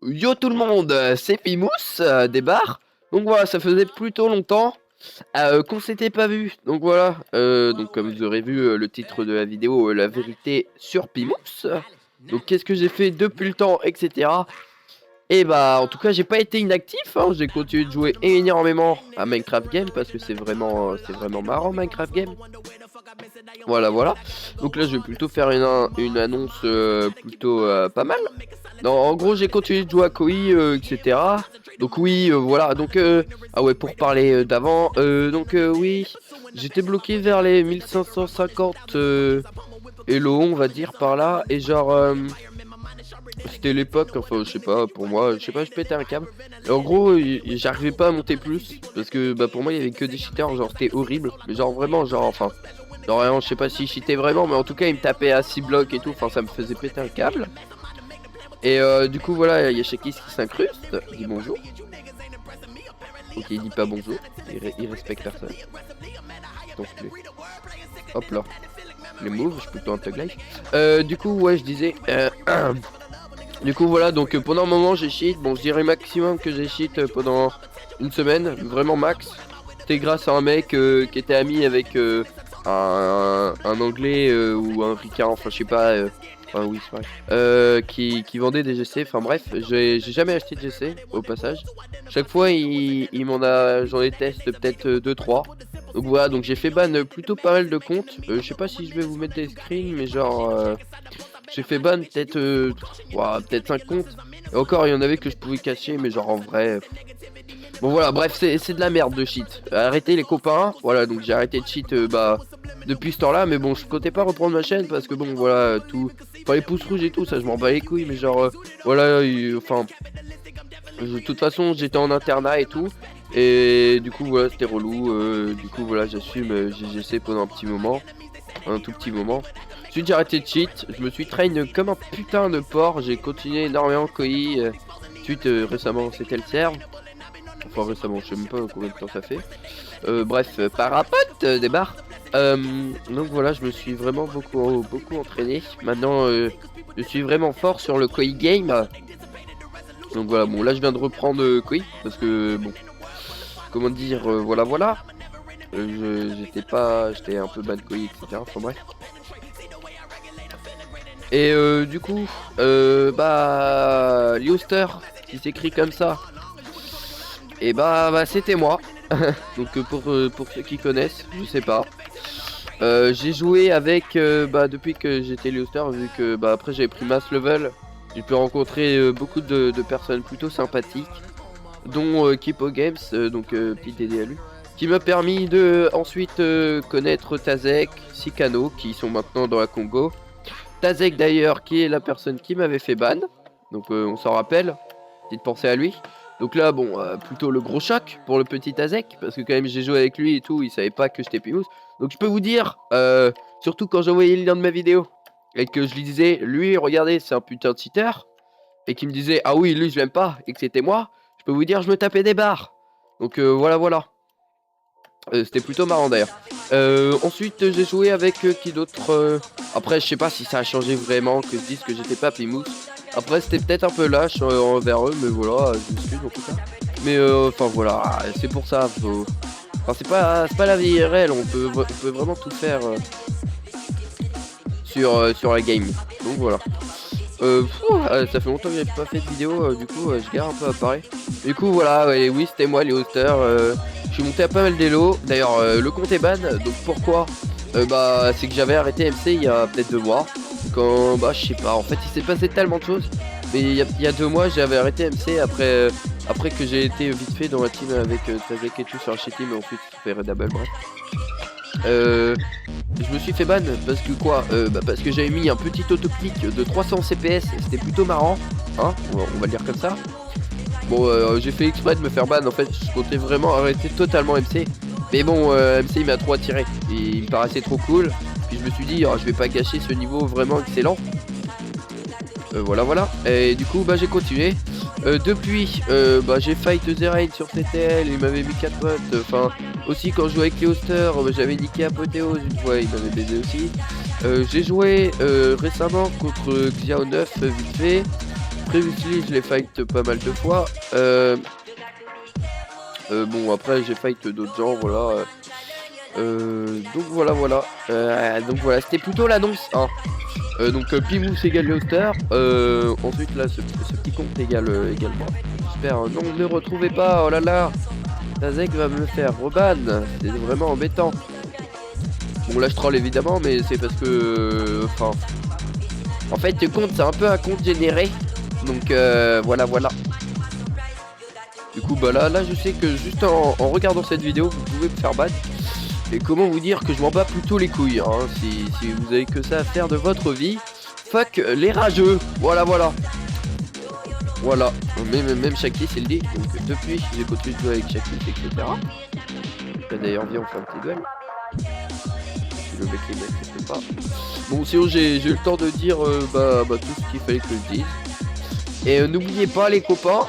Yo tout le monde, c'est Pimous des bars. Donc voilà, ça faisait plutôt longtemps qu'on s'était pas vu. Donc voilà, donc comme vous aurez vu le titre de la vidéo, la vérité sur Pimous. Donc qu'est-ce que j'ai fait depuis le temps, etc. Et bah en tout cas j'ai pas été inactif, hein. J'ai continué de jouer énormément à Minecraft Game parce que c'est vraiment marrant Minecraft Game. Voilà. Donc là je vais plutôt faire une annonce plutôt pas mal. Non, en gros j'ai continué de jouer à Koi, etc. Donc oui, voilà. Donc ah ouais, pour parler d'avant, donc oui, j'étais bloqué vers les 1550 Hello, on va dire par là. Et genre c'était l'époque, enfin je sais pas, pour moi, je sais pas, je pétais un câble. Et en gros, j'arrivais pas à monter plus parce que bah pour moi il y avait que des cheaters, genre c'était horrible. Mais genre vraiment, genre enfin, genre vraiment, je sais pas si cheatait vraiment, mais en tout cas il me tapait à 6 blocs et tout, enfin ça me faisait péter un câble. Et du coup voilà, il y a Shakis qui s'incruste, dit bonjour. Ok, il dit pas bonjour, il respecte personne. Donc hop là, les moves, je peux plutôt un tug life. Du coup ouais, je disais. Du coup voilà, donc pendant un moment j'ai cheat, bon je dirais maximum que j'ai cheat pendant une semaine, vraiment max. C'était grâce à un mec qui était ami avec un anglais ou un ricain, enfin je sais pas, enfin oui c'est vrai, qui vendait des GC, enfin bref, j'ai jamais acheté de GC au passage. Chaque fois j'en ai testé peut-être 2-3. Donc voilà, donc j'ai fait ban plutôt pas mal de comptes, je sais pas si je vais vous mettre des screens, mais genre... j'ai fait ban peut-être peut-être 5 comptes. Et encore, il y en avait que je pouvais cacher, mais genre en vrai. Bon voilà, bref, c'est de la merde de cheat. Arrêtez les copains. Voilà, donc j'ai arrêté de cheat bah depuis ce temps-là. Mais bon, je comptais pas reprendre ma chaîne parce que bon, voilà, tout. Enfin, les pouces rouges et tout, ça je m'en bats les couilles. Mais genre, voilà, enfin. De toute façon, j'étais en internat et tout. Et du coup, voilà, c'était relou. Du coup, voilà, j'assume, j'ai GC pendant un petit moment. Un tout petit moment. Ensuite j'ai arrêté de cheat, je me suis train comme un putain de porc, j'ai continué énormément Koi. Ensuite récemment c'était le serve. Enfin récemment, je sais même pas combien de temps ça fait. Bref, parapote des bars. Donc voilà, je me suis vraiment beaucoup entraîné. Maintenant je suis vraiment fort sur le Koi game. Donc voilà, bon là je viens de reprendre Koi parce que bon, comment dire, voilà. J'étais un peu bad Koi, etc. Enfin bref. Et du coup, bah, Leoster, qui s'écrit comme ça, et bah c'était moi. Donc pour ceux qui connaissent, je sais pas. J'ai joué avec, bah depuis que j'étais Leoster, vu que bah après j'avais pris Mass Level, j'ai pu rencontrer beaucoup de personnes plutôt sympathiques, dont Kipo Games, donc petit dédé à lui, qui m'a permis de ensuite connaître Tazek, Sikano, qui sont maintenant dans la Congo. Tazek d'ailleurs qui est la personne qui m'avait fait ban. Donc on s'en rappelle. Petite pensée à lui. Donc là bon plutôt le gros choc pour le petit Tazek. Parce que quand même j'ai joué avec lui et tout. Il savait pas que j'étais Pimous. Donc je peux vous dire. Surtout quand j'envoyais le lien de ma vidéo. Et que je lui disais lui regardez c'est un putain de cheater. Et qu'il me disait ah oui lui je l'aime pas. Et que c'était moi. Je peux vous dire je me tapais des barres. Donc voilà. C'était plutôt marrant d'ailleurs. Ensuite j'ai joué avec qui d'autre. Après je sais pas si ça a changé vraiment que je dise que j'étais pas Pimous. Après c'était peut-être un peu lâche envers eux, mais voilà, je m'excuse en tout cas. Mais enfin voilà, c'est pour ça. Enfin c'est pas la vie réelle, on peut vraiment tout faire sur la game. Donc voilà. Ça fait longtemps que j'avais pas fait de vidéo, du coup je galère un peu à parler. Du coup voilà, ouais, oui c'était moi les hosters. Je suis monté à pas mal d'élo. D'ailleurs le compte est ban, donc pourquoi bah c'est que j'avais arrêté MC il y a peut-être 2 mois. Quand bah je sais pas, en fait il s'est passé tellement de choses. Mais il y a 2 mois j'avais arrêté MC après que j'ai été vite fait dans la team avec Tazek et tout sur Architime, mais ensuite fait Redable, bref. Je me suis fait ban parce que quoi bah parce que j'avais mis un petit autoclick de 300 CPS, c'était plutôt marrant, hein, on va le dire comme ça. Bon j'ai fait exprès de me faire ban, en fait je comptais vraiment arrêter totalement MC. Mais bon MC il m'a trop attiré, il me paraissait trop cool. Puis je me suis dit oh, je vais pas gâcher ce niveau vraiment excellent. Voilà. Et du coup bah j'ai continué. Depuis bah j'ai fight Zerain sur TTL, il m'avait mis 4 votes. Enfin aussi quand je jouais avec les hosters, j'avais niqué Apothéose une fois, il m'avait baisé aussi. J'ai joué récemment contre Xiao 9 vite fait. Previously, je l'ai fight pas mal de fois. Bon, après, j'ai fight d'autres gens, voilà. Donc voilà, c'était plutôt l'annonce. Hein. Donc Pimous égale Yoster. Ensuite, là, ce petit compte égale moi. J'espère. Non, ne retrouvez pas. Oh là là. Tazek va me faire reban. C'est vraiment embêtant. Bon, là, je troll évidemment, mais c'est parce que. Enfin. En fait, le compte, c'est un peu un compte généré. Donc voilà. Du coup, bah là, je sais que juste en regardant cette vidéo, vous pouvez me faire ban. Et comment vous dire que je m'en bats plutôt les couilles, hein, si vous avez que ça à faire de votre vie. Fuck les rageux. Voilà. Même Shakis il dit. Donc depuis, j'ai continué de jouer avec Shakis, etc. D'ailleurs, viens, on fait un petit duel. Si le mec il m'accepte pas. Bon, sinon j'ai eu le temps de dire tout ce qu'il fallait que je dise. Et n'oubliez pas les copains,